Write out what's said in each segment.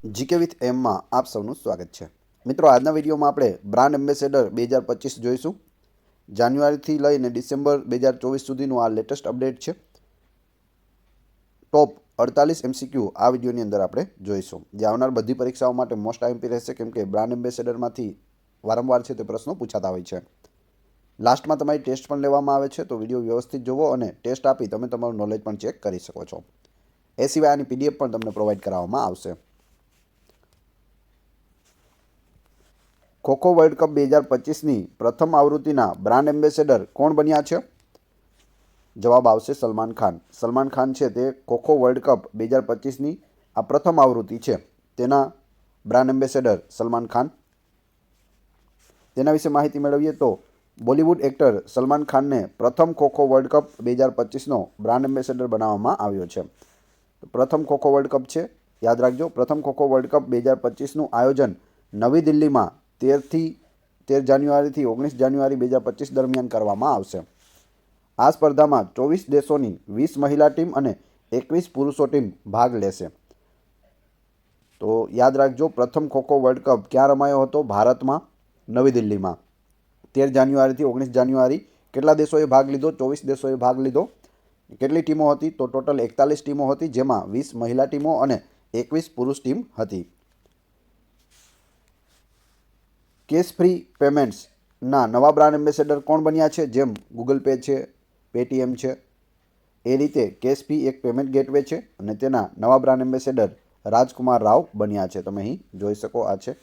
GK with એમમાં આપ સૌનું સ્વાગત છે। મિત્રો, આજના વિડીયોમાં આપણે બ્રાન્ડ એમ્બેસેડર 2025 જોઈશું। જાન્યુઆરીથી લઈને ડિસેમ્બર 2024 સુધીનું આ લેટેસ્ટ અપડેટ છે। ટોપ 48 એમસીક્યુ આ વિડીયોની અંદર આપણે જોઈશું, જે આવનાર બધી પરીક્ષાઓ માટે મોસ્ટ આઈએમપી રહેશે, કેમ કે બ્રાન્ડ એમ્બેસેડરમાંથી વારંવાર છે તે પ્રશ્નો પૂછાતા હોય છે। લાસ્ટમાં તમારી ટેસ્ટ પણ લેવામાં આવે છે, તો વિડીયો વ્યવસ્થિત જોવો અને ટેસ્ટ આપી તમે તમારું નોલેજ પણ ચેક કરી શકો છો। એ સિવાય આની પીડીએફ પણ તમને પ્રોવાઈડ કરાવવામાં આવશે। ખોખો વર્લ્ડ કપ 2025ની પ્રથમ આવૃત્તિના બ્રાન્ડ એમ્બેસેડર કોણ બન્યા છે? જવાબ આવશે સલમાન ખાન। સલમાન ખાન છે તે ખોખો વર્લ્ડ કપ 2025ની આ પ્રથમ આવૃત્તિ છે તેના બ્રાન્ડ એમ્બેસેડર સલમાન ખાન। તેના વિશે માહિતી મેળવીએ તો બોલિવૂડ એક્ટર સલમાન ખાનને પ્રથમ ખોખો વર્લ્ડ કપ 2025નો બ્રાન્ડ એમ્બેસેડર બનાવવામાં આવ્યો છે। પ્રથમ ખોખો વર્લ્ડ કપ છે, યાદ રાખજો। પ્રથમ ખોખો વર્લ્ડ કપ 2025નું આયોજન નવી દિલ્હીમાં 13 જાન્યુઆરીથી 19 જાન્યુઆરી 2025 દરમિયાન કરવામાં આવશે। આ સ્પર્ધામાં 24 દેશોની 20 મહિલા ટીમ અને 21 પુરુષો ટીમ ભાગ લેશે। તો યાદ રાખજો, પ્રથમ ખોખો વર્લ્ડ કપ ક્યાં રમાયો હતો? ભારતમાં, નવી દિલ્હીમાં, 13 જાન્યુઆરીથી 19 જાન્યુઆરી। કેટલા દેશોએ ભાગ લીધો? 24 દેશોએ ભાગ લીધો। કેટલી ટીમો હતી? તો ટોટલ 41 ટીમો હતી, જેમાં 20 મહિલા ટીમો અને 21 પુરુષ ટીમ હતી। કેશ ફ્રી પેમેન્ટ્સના નવા બ્રાન્ડ એમ્બેસેડર કોણ બન્યા છે? જેમ ગૂગલ પે છે, પેટીએમ છે, એ રીતે કેશ ફ્રી એક પેમેન્ટ ગેટવે છે અને તેના નવા બ્રાન્ડ એમ્બેસેડર રાજકુમાર રાવ બન્યા છે। તમે અહીં જોઈ શકો, આ છે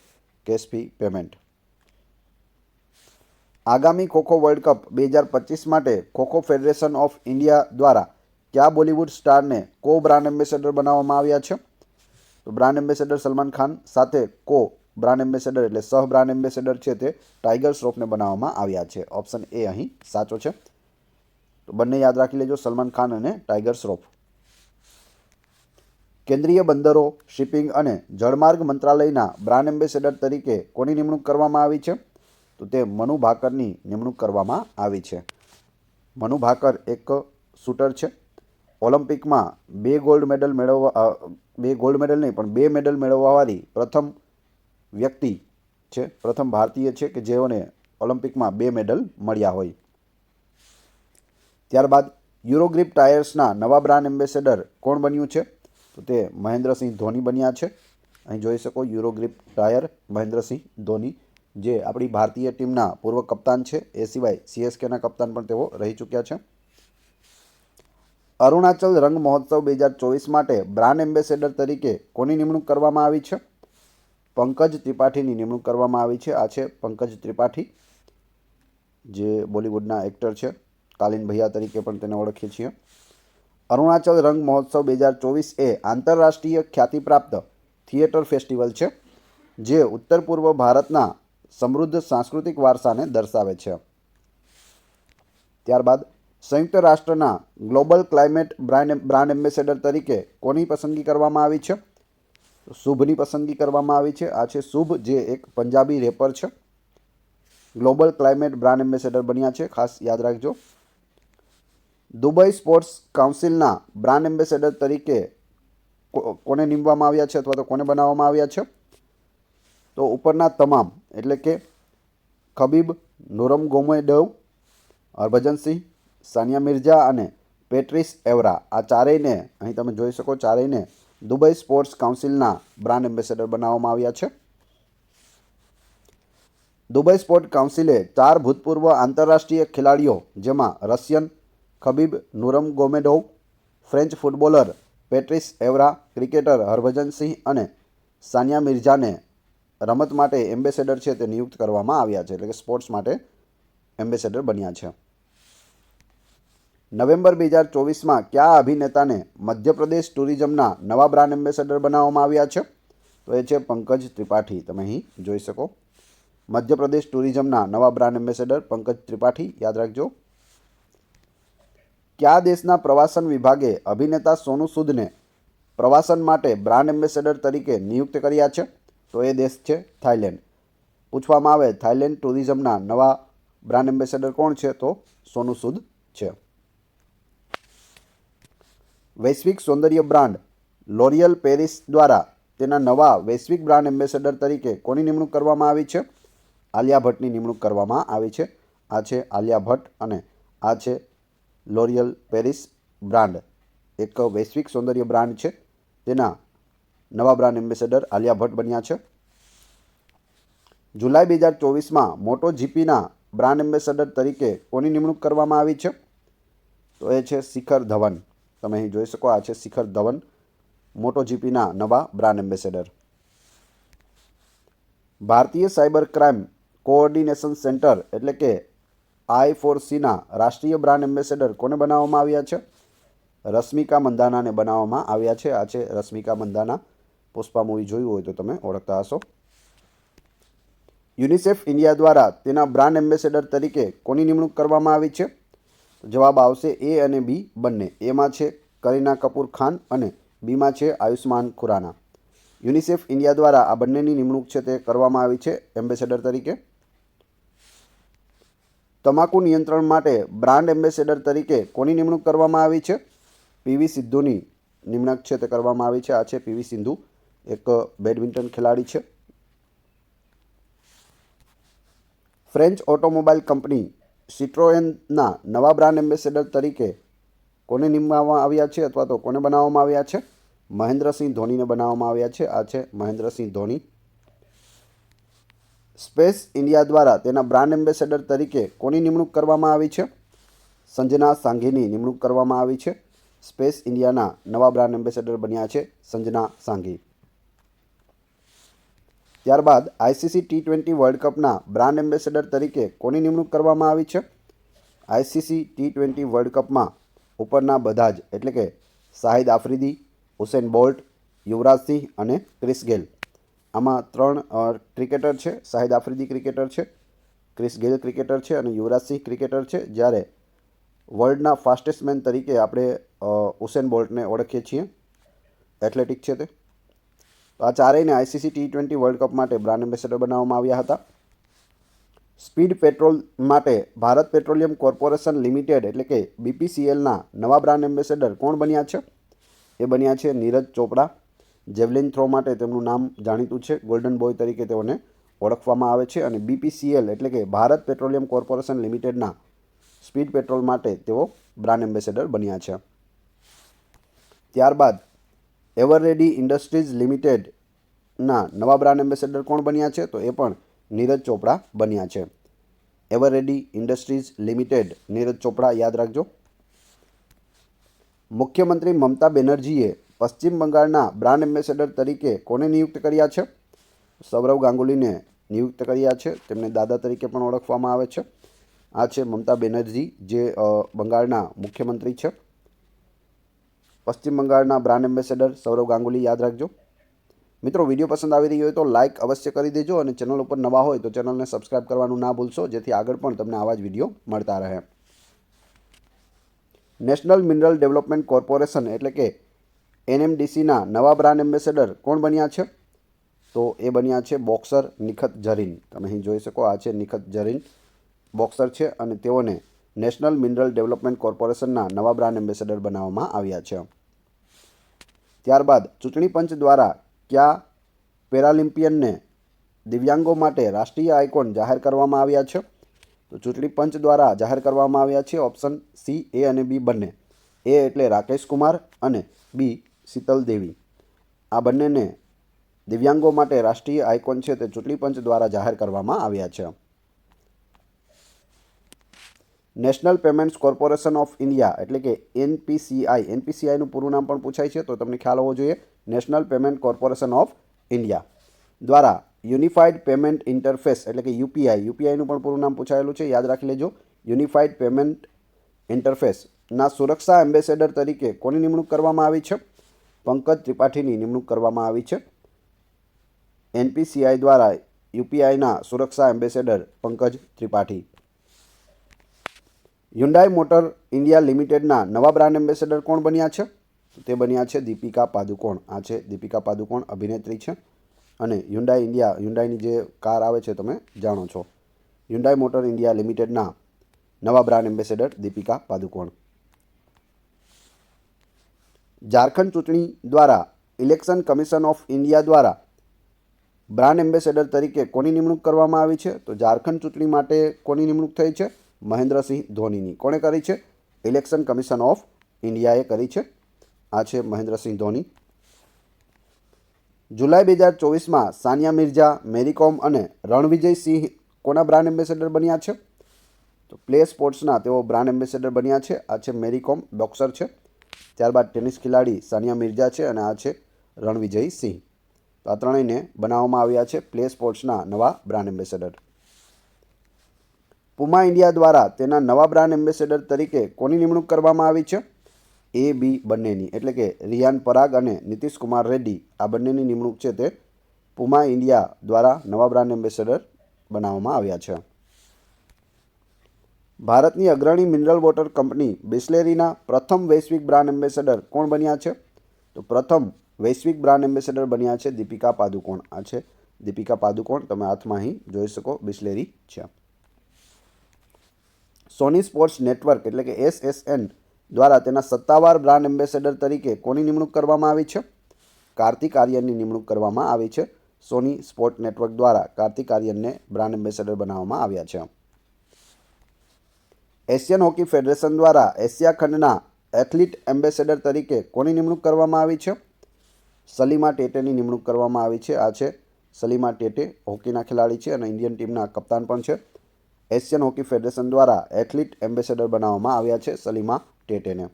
કેશ ફ્રી પેમેન્ટ। આગામી ખોખો વર્લ્ડ કપ 2025 માટે ખોખો ફેડરેશન ઓફ ઇન્ડિયા દ્વારા કયા બોલિવૂડ સ્ટારને કો બ્રાન્ડ એમ્બેસેડર બનાવવામાં આવ્યા છે? તો બ્રાન્ડ એમ્બેસેડર સલમાન ખાન સાથે કો બ્રાન્ડ એમ્બેસેડર એટલે સહ બ્રાન્ડ એમ્બેસેડર છે તે ટાઈગર શ્રોફને બનાવવામાં આવ્યા છે। ઓપ્શન એ અહીં સાચો છે। તો બંને યાદ રાખી લેજો, સલમાન ખાન અને ટાઈગર શ્રોફ। કેન્દ્રીય બંદરો, શિપિંગ અને જળમાર્ગ મંત્રાલયના બ્રાન્ડ એમ્બેસેડર તરીકે કોની નિમણૂક કરવામાં આવી છે? તો તે મનુ ભાકરની નિમણૂક કરવામાં આવી છે। મનુ ભાકર એક શૂટર છે। ઓલિમ્પિકમાં 2 ગોલ્ડ મેડલ નહીં પણ 2 મેડલ મેળવવાવાળી પ્રથમ વ્યક્તિ છે, પ્રથમ ભારતીય છે કે જેઓને ઓલિમ્પિકમાં 2 મેડલ મળ્યા હોય। ત્યારબાદ યુરોગ્રીપ ટાયર્સના નવા બ્રાન્ડ એમ્બેસેડર કોણ બન્યું છે? તો તે મહેન્દ્રસિંહ ધોની બન્યા છે। અહીં જોઈ શકો, યુરોગ્રીપ ટાયર, મહેન્દ્રસિંહ ધોની, જે આપણી ભારતીય ટીમના પૂર્વ કપ્તાન છે। એ સિવાય સીએસકેના કપ્તાન પણ તેઓ રહી ચૂક્યા છે। અરુણાચલ રંગ મહોત્સવ 2024 માટે બ્રાન્ડ એમ્બેસેડર તરીકે કોની નિમણૂક કરવામાં આવી છે? પંકજ ત્રિપાઠીની નિમણૂક કરવામાં આવી છે। આ છે પંકજ ત્રિપાઠી, જે બોલિવૂડના એક્ટર છે, કાલીન ભૈયા તરીકે પણ તેને ઓળખીએ છીએ। અરુણાચલ રંગ મહોત્સવ 2024 એ આંતરરાષ્ટ્રીય ખ્યાતિપ્રાપ્ત થિયેટર ફેસ્ટિવલ છે, જે ઉત્તર પૂર્વ ભારતના સમૃદ્ધ સાંસ્કૃતિક વારસાને દર્શાવે છે। ત્યારબાદ સંયુક્ત રાષ્ટ્રના ગ્લોબલ ક્લાઇમેટ બ્રાન્ડ એમ્બેસેડર તરીકે કોની પસંદગી કરવામાં આવી છે? શુભની પસંદગી કરવામાં આવી છે। આ છે શુભ, જે એક પંજાબી રેપર છે। ગ્લોબલ ક્લાઇમેટ બ્રાન્ડ એમ્બેસેડર બન્યા છે, ખાસ યાદ રાખજો। દુબઈ સ્પોર્ટ્સ કાઉન્સિલના બ્રાન્ડ એમ્બેસેડર તરીકે કોને નીમવામાં આવ્યા છે અથવા તો કોને બનાવવામાં આવ્યા છે? તો ઉપરના તમામ, એટલે કે ખબીબ નુરમગોમેડોવ, હરભજન સિંહ, સાનિયા મિર્ઝા અને પેટ્રિસ એવરા, આ ચારેયને અહીં તમે જોઈ શકો, ચારેયને દુબઈ સ્પોર્ટ્સ કાઉન્સિલના બ્રાન્ડ એમ્બેસેડર બનાવવામાં આવ્યા છે। દુબઈ સ્પોર્ટ કાઉન્સિલે 4 ભૂતપૂર્વ આંતરરાષ્ટ્રીય ખેલાડીઓ, જેમાં Russian Khabib Nurmagomedov, French footballer Patrice Evra, cricketer Harbhajan Singh અને સાનિયા મિર્ઝાને રમત માટે એમ્બેસેડર છે તે નિયુક્ત કરવામાં આવ્યા છે, એટલે કે સ્પોર્ટ્સ માટે એમ્બેસેડર બન્યા છે। નવેમ્બર 2024માં કયા અભિનેતાને મધ્યપ્રદેશ ટુરિઝમના નવા બ્રાન્ડ એમ્બેસેડર બનાવવામાં આવ્યા છે? તો એ છે પંકજ ત્રિપાઠી। તમે અહીં જોઈ શકો, મધ્યપ્રદેશ ટુરિઝમના નવા બ્રાન્ડ એમ્બેસેડર પંકજ ત્રિપાઠી, યાદ રાખજો। કયા દેશના પ્રવાસન વિભાગે અભિનેતા સોનુ સૂદને પ્રવાસન માટે બ્રાન્ડ એમ્બેસેડર તરીકે નિયુક્ત કર્યા છે? તો એ દેશ છે થાઈલેન્ડ। પૂછવામાં આવે થાઈલેન્ડ ટુરિઝમના નવા બ્રાન્ડ એમ્બેસેડર કોણ છે? તો સોનુ સૂદ છે। વૈશ્વિક સૌંદર્ય બ્રાન્ડ લોરિયલ પેરિસ દ્વારા તેના નવા વૈશ્વિક બ્રાન્ડ એમ્બેસેડર તરીકે કોની નિમણૂક કરવામાં આવી છે? આલિયા ભટ્ટની નિમણૂક કરવામાં આવી છે. આ છે આલિયા ભટ્ટ અને આ છે લોરિયલ પેરિસ બ્રાન્ડ, એક વૈશ્વિક સૌંદર્ય બ્રાન્ડ છે. તેના નવા બ્રાન્ડ એમ્બેસેડર આલિયા ભટ્ટ બન્યા છે. જુલાઈ 2024માં મોટો જીપીના બ્રાન્ડ એમ્બેસેડર તરીકે કોની નિમણૂક કરવામાં આવી છે? તો એ છે શિખર ધવન. તમે અહીં જોઈ શકો, આ છે શિખર ધવન, મોટો જીપીના નવા બ્રાન્ડ એમ્બેસેડર. ભારતીય સાયબર ક્રાઇમ કોઓર્ડિનેશન સેન્ટર એટલે કે I4Cના રાષ્ટ્રીય બ્રાન્ડ એમ્બેસેડર કોને બનાવવામાં આવ્યા છે? રશ્મિકા મંદાનાને બનાવવામાં આવ્યા છે. આ છે રશ્મિકા મંદાના. પુષ્પા મૂવી જોયું હોય તો તમે ઓળખતા હશો. યુનિસેફ ઇન્ડિયા દ્વારા તેના બ્રાન્ડ એમ્બેસેડર તરીકે કોની નિમણૂક કરવામાં આવી છે? જવાબ આવશે એ અને બી બંને. એમાં છે કરીના કપૂર ખાન અને બીમાં છે આયુષ્માન ખુરાના. યુનિસેફ ઇન્ડિયા દ્વારા આ બંનેની નિમણૂક છે તે કરવામાં આવી છે એમ્બેસેડર તરીકે. તમાકુ નિયંત્રણ માટે બ્રાન્ડ એમ્બેસેડર તરીકે કોની નિમણૂક કરવામાં આવી છે? પીવી સિંધુની નિમણૂક છે તે કરવામાં આવી છે. આ છે પીવી સિંધુ, એક બેડમિન્ટન ખેલાડી છે. ફ્રેન્ચ ઓટોમોબાઈલ કંપની સિટ્રોએનના નવા બ્રાન્ડ એમ્બેસેડર તરીકે કોને નિમવામાં આવ્યા છે અથવા તો કોને બનાવવામાં આવ્યા છે? મહેન્દ્રસિંહ ધોનીને બનાવવામાં આવ્યા છે. આ છે મહેન્દ્રસિંહ ધોની. સ્પેસ ઇન્ડિયા દ્વારા તેના બ્રાન્ડ એમ્બેસેડર તરીકે કોની નિમણૂક કરવામાં આવી છે? સંજના સાંઘીની નિમણૂક કરવામાં આવી છે. સ્પેસ ઇન્ડિયાના નવા બ્રાન્ડ એમ્બેસેડર બન્યા છે સંજના સાંઘી. ત્યારબાદ ICC T20 વર્લ્ડ કપના બ્રાન્ડ એમ્બેસેડર તરીકે કોની નિમણૂક કરવામાં આવી છે? ICC T20 વર્લ્ડ કપમાં ઉપરના બધા જ એટલે કે શાહિદ આફ્રિદી, હુસેન બોલ્ટ, યુવરાજ સિંહ અને ક્રિસ ગેલ, આમાં 3 ક્રિકેટર છે. શાહિદ આફ્રિદી ક્રિકેટર છે, ક્રિસ ગેલ ક્રિકેટર છે અને યુવરાજ સિંહ ક્રિકેટર છે. જ્યારે વર્લ્ડના ફાસ્ટેસ્ટ મેન તરીકે આપણે હુસેન બોલ્ટને ઓળખીએ છીએ, એથ્લેટિક છે તે. આ ચારેયને ICC T20 વર્લ્ડ કપ માટે બ્રાન્ડ એમ્બેસેડર બનાવવામાં આવ્યા હતા. સ્પીડ પેટ્રોલ માટે ભારત પેટ્રોલિયમ કોર્પોરેશન લિમિટેડ એટલે કે BPCLના નવા બ્રાન્ડ એમ્બેસેડર કોણ બન્યા છે? એ બન્યા છે નીરજ ચોપડા. જેવલિન થ્રો માટે તેમનું નામ જાણીતું છે, ગોલ્ડન બોય તરીકે તેઓને ઓળખવામાં આવે છે. અને BPCL એટલે કે ભારત પેટ્રોલિયમ કોર્પોરેશન લિમિટેડના સ્પીડ પેટ્રોલ માટે તેઓ બ્રાન્ડ એમ્બેસેડર બન્યા છે. ત્યારબાદ એવરરેડી ઇન્ડસ્ટ્રીઝ લિમિટેડના નવા બ્રાન્ડ એમ્બેસેડર કોણ બન્યા છે? તો એ પણ નીરજ ચોપડા બન્યા છે. એવરરેડી ઇન્ડસ્ટ્રીઝ લિમિટેડ, નીરજ ચોપડા યાદ રાખજો. મુખ્યમંત્રી મમતા બેનર્જીએ પશ્ચિમ બંગાળના બ્રાન્ડ એમ્બેસેડર તરીકે કોને નિયુક્ત કર્યા છે? સૌરવ ગાંગુલીને નિયુક્ત કર્યા છે. તેમને દાદા તરીકે પણ ઓળખવામાં આવે છે. આ છે મમતા બેનર્જી, જે બંગાળના મુખ્યમંત્રી છે. પશ્ચિમ બંગાળના બ્રાન્ડ એમ્બેસેડર સૌરવ ગાંગુલી યાદ રાખજો. મિત્રો, વિડીયો પસંદ આવી રહ્યો હોય તો લાઇક અવશ્ય કરી દેજો અને ચેનલ ઉપર નવા હોય તો ચેનલને સબસ્ક્રાઈબ કરવાનું ના ભૂલશો, જેથી આગળ પણ તમને આવા જ વિડીયો મળતા રહે. નેશનલ મિનરલ ડેવલપમેન્ટ કોર્પોરેશન એટલે કે NMDCના નવા બ્રાન્ડ એમ્બેસેડર કોણ બન્યા છે? તો એ બન્યા છે બોક્સર નિખત ઝરીન. તમે અહીં જોઈ શકો, આ છે નિખત ઝરીન, બોક્સર છે અને તેઓને નેશનલ મિનરલ ડેવલપમેન્ટ કોર્પોરેશનના નવા બ્રાન્ડ એમ્બેસેડર બનાવવામાં આવ્યા છે. ત્યારબાદ ચૂંટણી પંચ દ્વારા કયા પેરાલિમ્પિયનને દિવ્યાંગો માટે રાષ્ટ્રીય આઇકોન જાહેર કરવામાં આવ્યા છે? તો ચૂંટણી પંચ દ્વારા જાહેર કરવામાં આવ્યા છે ઓપ્શન સી, એ અને બી બંને. એ એટલે રાકેશ કુમાર અને બી શીતલ દેવી. આ બંનેને દિવ્યાંગો માટે રાષ્ટ્રીય આઇકોન છે તે ચૂંટણી પંચ દ્વારા જાહેર કરવામાં આવ્યા છે. National payments corporation of India એટલે કે NPCIનું પૂરું નામ પણ પૂછાય છે, તો તમને ખ્યાલ હોવો જોઈએ. National payment corporation of India દ્વારા યુનિફાઈડ પેમેન્ટ ઇન્ટરફેસ એટલે કે UPIનું પણ પૂરું નામ પૂછાયેલું છે, યાદ રાખી લેજો. યુનિફાઈડ પેમેન્ટ ઇન્ટરફેસના સુરક્ષા એમ્બેસેડર તરીકે કોની નિમણૂક કરવામાં આવી છે? પંકજ ત્રિપાઠીની નિમણૂક કરવામાં આવી છે. NPCI દ્વારા UPIના સુરક્ષા ambassador Pankaj Tripathi. Hyundai motor India લિમિટેડના નવા બ્રાન્ડ એમ્બેસેડર કોણ બન્યા છે? તે બન્યા છે દીપિકા પાદુકોણ. આ છે દીપિકા પાદુકોણ, અભિનેત્રી છે અને હ્યુન્ડાઈની જે કાર આવે છે તમે જાણો છો. હ્યુન્ડાઈ મોટર ઇન્ડિયા લિમિટેડના નવા બ્રાન્ડ એમ્બેસેડર દીપિકા પાદુકોણ. ઝારખંડ ચૂંટણી દ્વારા ઇલેક્શન કમિશન ઓફ ઇન્ડિયા દ્વારા બ્રાન્ડ એમ્બેસેડર તરીકે કોની નિમણૂક કરવામાં આવી છે? તો ઝારખંડ ચૂંટણી માટે કોની નિમણૂક થઈ છે? મહેન્દ્રસિંહ ધોનીની. કોણે કરી છે? ઇલેક્શન કમિશન ઓફ ઇન્ડિયાએ કરી છે. આ છે મહેન્દ્રસિંહ ધોની. જુલાઈ 2024માં સાનિયા મિર્ઝા, મેરીકોમ અને રણવિજય સિંહ કોના બ્રાન્ડ એમ્બેસેડર બન્યા છે? તો પ્લે સ્પોર્ટ્સના તેઓ બ્રાન્ડ એમ્બેસેડર બન્યા છે. આ છે મેરીકોમ, બોક્સર છે. ત્યારબાદ ટેનિસ ખેલાડી સાનિયા મિર્ઝા છે અને આ છે રણવિજય સિંહ. તો આ ત્રણેયને બનાવવામાં આવ્યા છે પ્લે સ્પોર્ટ્સના નવા બ્રાન્ડ એમ્બેસેડર. પુમા ઇન્ડિયા દ્વારા તેના નવા બ્રાન્ડ એમ્બેસેડર તરીકે કોની નિમણૂક કરવામાં આવી છે? એ બી બંનેની, એટલે કે રિયાન પરાગ અને નીતિશ કુમાર રેડ્ડી, આ બંનેની નિમણૂક છે તે પુમા ઇન્ડિયા દ્વારા નવા બ્રાન્ડ એમ્બેસેડર બનાવવામાં આવ્યા છે. ભારતની અગ્રણી મિનરલ વોટર કંપની બિસ્લેરીના પ્રથમ વૈશ્વિક બ્રાન્ડ એમ્બેસેડર કોણ બન્યા છે? તો પ્રથમ વૈશ્વિક બ્રાન્ડ એમ્બેસેડર બન્યા છે દીપિકા પાદુકોણ. આ છે દીપિકા પાદુકોણ, તમે હાથમાં અહીં જોઈ શકો, બિસ્લેરી છે. સોની સ્પોર્ટ્સ નેટવર્ક એટલે કે SSN દ્વારા તેના સત્તાવાર બ્રાન્ડ એમ્બેસેડર તરીકે કોની નિમણૂક કરવામાં આવી છે? કાર્તિક આર્યનની નિમણૂક કરવામાં આવી છે. સોની સ્પોર્ટ નેટવર્ક દ્વારા કાર્તિક આર્યનને બ્રાન્ડ એમ્બેસેડર બનાવવામાં આવ્યા છે. એશિયન હોકી ફેડરેશન દ્વારા એશિયા ખંડના એથ્લીટ એમ્બેસેડર તરીકે કોની નિમણૂક કરવામાં આવી છે? સલીમા ટેટેની નિમણૂક કરવામાં આવી છે. આ છે સલીમા ટેટે, હોકીના ખેલાડી છે અને ઇન્ડિયન ટીમના કપ્તાન પણ છે. એશિયન હોકી ફેડરેશન દ્વારા એથ્લીટ એમ્બેસેડર બનાવવામાં આવ્યા છે સલીમા ટેટેને.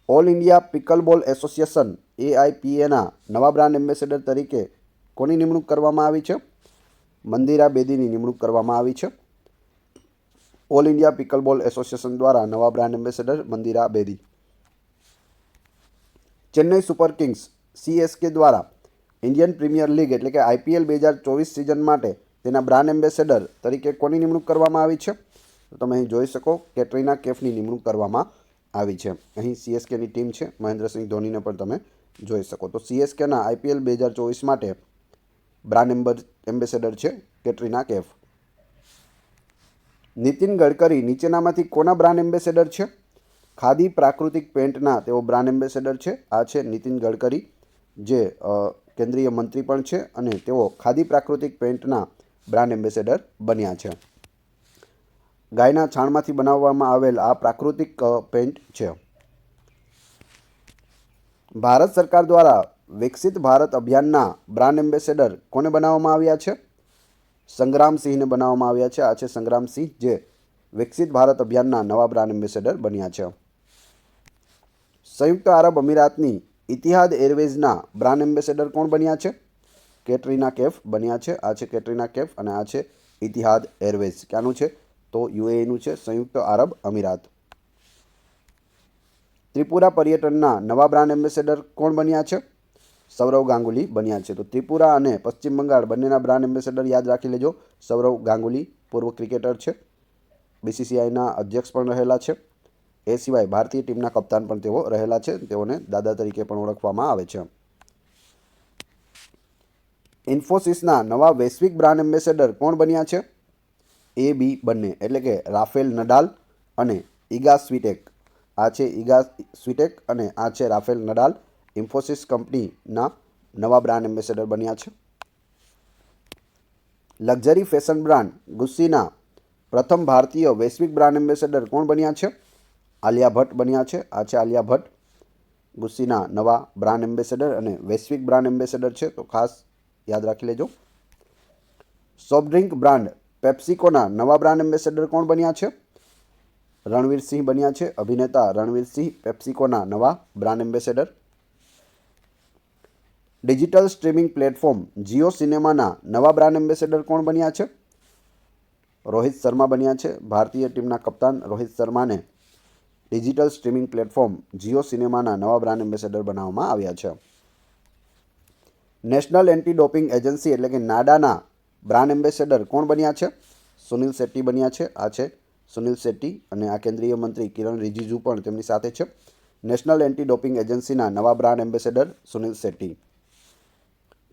ઓલ ઇન્ડિયા પિકલબોલ એસોસિએશન AIPAના નવા બ્રાન્ડ એમ્બેસેડર તરીકે કોની નિમણૂક કરવામાં આવી છે? મંદિરા બેદીની નિમણૂક કરવામાં આવી છે. ઓલ ઇન્ડિયા પિકલબોલ એસોસિએશન દ્વારા નવા brand ambassador Mandira Bedi. Chennai Super Kings CSK દ્વારા ઇન્ડિયન પ્રીમિયર લીગ એટલે કે IPL 2024 સિઝન માટે તેના બ્રાન્ડ એમ્બેસેડર તરીકે કોની નિમણૂક કરવામાં આવી છે? તો તમે અહીં જોઈ શકો, કેટરીના કૈફની નિમણૂક કરવામાં આવી છે. અહીં CSKની ટીમ છે. મહેન્દ્રસિંહ ધોનીને પણ તમે જોઈ શકો. તો CSKના IPL 2024 માટે બ્રાન્ડ એમ્બેસેડર છે કેટરીના કૈફ. નીતિન ગડકરી નીચેનામાંથી કોના બ્રાન્ડ એમ્બેસેડર છે? ખાદી પ્રાકૃતિક પેન્ટના તેઓ બ્રાન્ડ એમ્બેસેડર છે. આ છે નીતિન ગડકરી, જે કેન્દ્રીય મંત્રી પણ છે અને તેઓ ખાદી પ્રાકૃતિક પેન્ટના બ્રાન્ડ એમ્બેસેડર બન્યા છે. ગાયના છાણમાંથી બનાવવામાં આવેલ આ પ્રાકૃતિક પેન્ટ છે. ભારત સરકાર દ્વારા વિકસિત ભારત અભિયાનના બ્રાન્ડ એમ્બેસેડર કોને બનાવવામાં આવ્યા છે? સંગ્રામસિંહને બનાવવામાં આવ્યા છે. આ છે સંગ્રામસિંહ, જે વિકસિત ભારત અભિયાનના નવા બ્રાન્ડ એમ્બેસેડર બન્યા છે. સંયુક્ત આરબ અમીરાતની ઇતિહાદ એરવેઝના બ્રાન્ડ એમ્બેસેડર કોણ બન્યા છે? કેટરીના કૈફ બન્યા છે. આ છે કેટરીના કૈફ અને આ છે ઇતિહાદ એરવેઝ. ક્યાંનું છે? તો UAEનું છે, સંયુક્ત આરબ અમીરાત. ત્રિપુરા પર્યટનના નવા બ્રાન્ડ એમ્બેસેડર કોણ બન્યા છે? સૌરવ ગાંગુલી બન્યા છે. તો ત્રિપુરા અને પશ્ચિમ બંગાળ બંનેના બ્રાન્ડ એમ્બેસેડર યાદ રાખી લેજો. સૌરવ ગાંગુલી પૂર્વ ક્રિકેટર છે, BCCIના અધ્યક્ષ પણ રહેલા છે. એ સિવાય ભારતીય ટીમના કપ્તાન પણ તેઓ રહેલા છે. તેઓને દાદા તરીકે પણ ઓળખવામાં આવે છે. ઇન્ફોસિસના નવા વૈશ્વિક બ્રાન્ડ એમ્બેસેડર કોણ બન્યા છે? એ બી બંને, એટલે કે રાફેલ નડાલ અને ઇગા સ્વીટેક. આ છે ઇગા સ્વીટેક અને આ છે રાફેલ નડાલ. ઇન્ફોસિસ કંપનીના નવા બ્રાન્ડ એમ્બેસેડર બન્યા છે. લક્ઝરી ફેશન બ્રાન્ડ ગુસ્સીના પ્રથમ ભારતીય વૈશ્વિક બ્રાન્ડ એમ્બેસેડર કોણ બન્યા છે? આલિયા ભટ્ટ બન્યા છે. આ છે આલિયા ભટ્ટ, ગુસ્સીના નવા બ્રાન્ડ એમ્બેસેડર અને વૈશ્વિક બ્રાન્ડ એમ્બેસેડર છે, તો ખાસ યાદ રાખી લેજો. સોફ્ટ ડ્રિંક બ્રાન્ડ પેપ્સિકોના નવા બ્રાન્ડ એમ્બેસેડર કોણ બન્યા છે? રણવીર સિંહ બન્યા છે. અભિનેતા રણવીર સિંહ પેપ્સિકોના નવા brand ambassador. Digital streaming platform Jio સિનેમાના નવા બ્રાન્ડ એમ્બેસેડર કોણ બન્યા છે? રોહિત શર્મા બન્યા છે. ભારતીય ટીમના કપ્તાન રોહિત શર્માને ડિજિટલ સ્ટ્રીમિંગ પ્લેટફોર્મ જીઓ સિનેમાના નવા બ્રાન્ડ એમ્બેસેડર બનાવવામાં આવ્યા છે. નેશનલ એન્ટી ડોપિંગ એજન્સી એટલે કે નાડાના બ્રાન્ડ એમ્બેસેડર કોણ બન્યા છે? સુનિલ શેટ્ટી બન્યા છે. આ છે સુનિલ શેટ્ટી અને આ કેન્દ્રીય મંત્રી કિરણ રિજિજુ પણ તેમની સાથે છે. નેશનલ એન્ટી ડોપિંગ એજન્સીના નવા બ્રાન્ડ એમ્બેસેડર સુનિલ શેટ્ટી.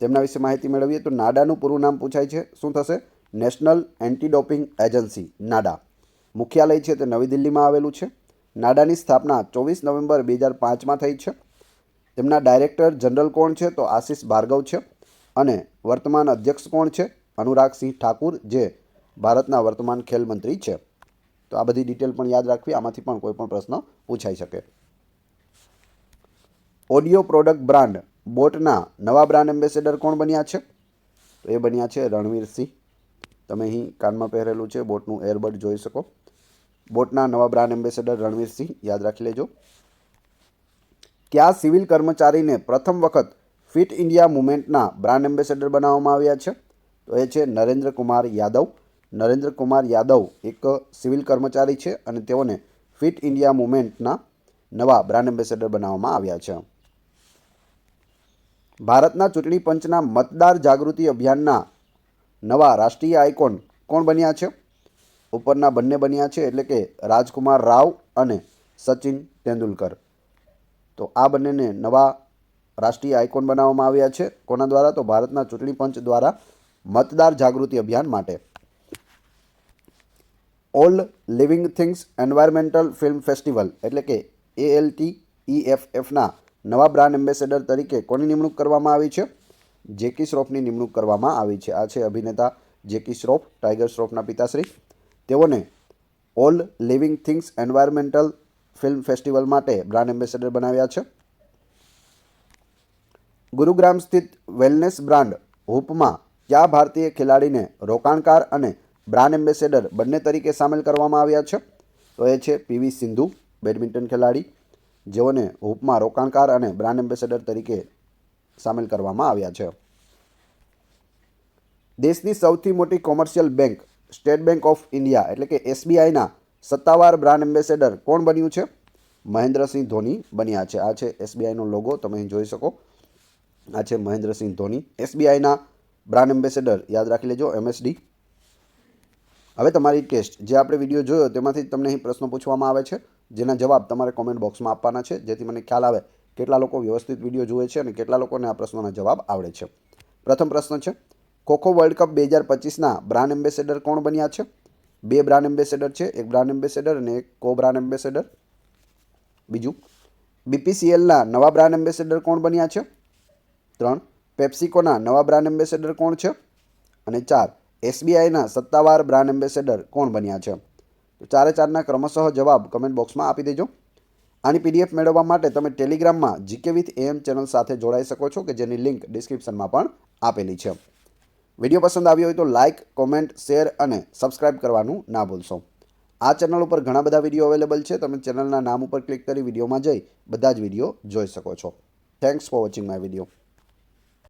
તેમના વિશે માહિતી મેળવીએ તો નાડાનું પૂરું નામ પૂછાય છે. શું થશે? National Anti Doping Agency, NADA. મુખ્યાલય છે તે નવી દિલ્હીમાં આવેલું છે. નાડાની સ્થાપના 24 નવેમ્બર 2005માં થઈ છે. તેમના ડાયરેક્ટર જનરલ કોણ છે? તો આશિષ ભાર્ગવ છે. અને વર્તમાન અધ્યક્ષ કોણ છે? અનુરાગસિંહ ઠાકુર, જે ભારતના વર્તમાન ખેલ મંત્રી છે. તો આ બધી ડિટેલ પણ યાદ રાખવી, આમાંથી પણ કોઈ પણ પ્રશ્ન પૂછાઈ શકે. ઓડિયો પ્રોડક્ટ બ્રાન્ડ બોટના નવા બ્રાન્ડ એમ્બેસેડર કોણ બન્યા છે? તો એ બન્યા છે રણવીરસિંહ. તમે અહીં કાનમાં પહેરેલું છે બોટનું એરબડ જોઈ શકો. બોટના નવા બ્રાન્ડ એમ્બેસેડર રણવીરસિંહ, યાદ રાખી લેજો. કયા સિવિલ કર્મચારીને પ્રથમ વખત ફિટ ઇન્ડિયા મુવમેન્ટના બ્રાન્ડ એમ્બેસેડર બનાવવામાં આવ્યા છે? તો એ છે નરેન્દ્ર કુમાર યાદવ. નરેન્દ્ર કુમાર યાદવ એક સિવિલ કર્મચારી છે અને તેઓને ફિટ ઇન્ડિયા મુવમેન્ટના નવા બ્રાન્ડ એમ્બેસેડર બનાવવામાં આવ્યા છે. ભારતના ચૂંટણી પંચના મતદાર જાગૃતિ અભિયાનના નવા રાષ્ટ્રીય આઇકોન કોણ બન્યા છે? ઉપરના બંને બન્યા છે, એટલે કે રાજકુમાર રાવ અને સચિન તેંડુલકર. તો આ બંનેને નવા રાષ્ટ્રીય આઇકોન બનાવવામાં આવ્યા છે. કોના દ્વારા? તો ભારતના ચૂંટણી પંચ દ્વારા મતદાર જાગૃતિ અભિયાન માટે. All living things environmental film festival એટલે કે ALTEFFના નવા બ્રાન્ડ એમ્બેસેડર તરીકે કોની નિમણૂક કરવામાં આવી છે? જેકી શ્રોફની નિમણૂક કરવામાં આવી છે. આ છે અભિનેતા જેકી શ્રોફ, ટાઈગર શ્રોફના પિતાશ્રી. તેઓને all living things environmental film festival માટે બ્રાન્ડ એમ્બેસેડર બનાવ્યા છે. ગુરુગ્રામ સ્થિત વેલનેસ બ્રાન્ડ હૂપમાં કયા ભારતીય ખેલાડીને રોકાણકાર અને બ્રાન્ડ એમ્બેસેડર બંને તરીકે સામેલ કરવામાં આવ્યા છે? તો એ છે PV સિંધુ, બેડમિન્ટન ખેલાડી, જેઓને હૂપમાં રોકાણકાર અને બ્રાન્ડ એમ્બેસેડર તરીકે સામેલ કરવામાં આવ્યા છે. દેશની સૌથી મોટી commercial bank state bank of India એટલે કે SBIના સત્તાવાર બ્રાન્ડ એમ્બેસેડર કોણ બન્યું છે? મહેન્દ્રસિંહ ધોની બન્યા છે. આ છે SBIનો લોગો, તમે અહીં જોઈ શકો. આ છે મહેન્દ્રસિંહ ધોની. SBIના બ્રાન્ડ એમ્બેસેડર યાદ રાખી લેજો, MSD. હવે તમારી ટેસ્ટ, જે આપણે વિડીયો જોયો તેમાંથી તમને અહીં પ્રશ્નો પૂછવામાં આવે છે, જેના જવાબ તમારે કોમેન્ટ બોક્સમાં આપવાના છે, જેથી મને ખ્યાલ આવે કેટલા લોકો વ્યવસ્થિત વિડીયો જુએ છે અને કેટલા લોકોને આ પ્રશ્નોના જવાબ આવડે છે. પ્રથમ પ્રશ્ન છે, ખોખો વર્લ્ડ કપ 2025ના બ્રાન્ડ એમ્બેસેડર કોણ બન્યા છે? 2 બ્રાન્ડ એમ્બેસેડર છે, એક બ્રાન્ડ એમ્બેસેડર અને એક કો બ્રાન્ડ એમ્બેસેડર. બીજું, BPCLના નવા બ્રાન્ડ એમ્બેસેડર કોણ બન્યા છે? 3. પેપ્સિકોના નવા બ્રાન્ડ એમ્બેસેડર કોણ છે? અને 4. SBIના સત્તાવાર બ્રાન્ડ એમ્બેસેડર કોણ બન્યા છે? તો 4-4ના ક્રમશઃ જવાબ કમેન્ટ બોક્સમાં આપી દેજો. આની PDF મેળવવા માટે તમે ટેલિગ્રામમાં GK with AM ચેનલ સાથે જોડાઈ શકો છો, કે જેની લિંક ડિસ્ક્રિપ્શનમાં પણ આપેલી છે. વિડીયો પસંદ આવ્યો હોય તો લાઇક, કોમેન્ટ, શેર અને સબસ્ક્રાઇબ કરવાનું ના ભૂલશો. આ ચેનલ ઉપર ઘણા બધા વિડીયો અવેલેબલ છે. તમે ચેનલના નામ ઉપર ક્લિક કરી વિડીયોમાં જઈ બધા જ વિડીયો જોઈ શકો છો. Thanks for watching my video.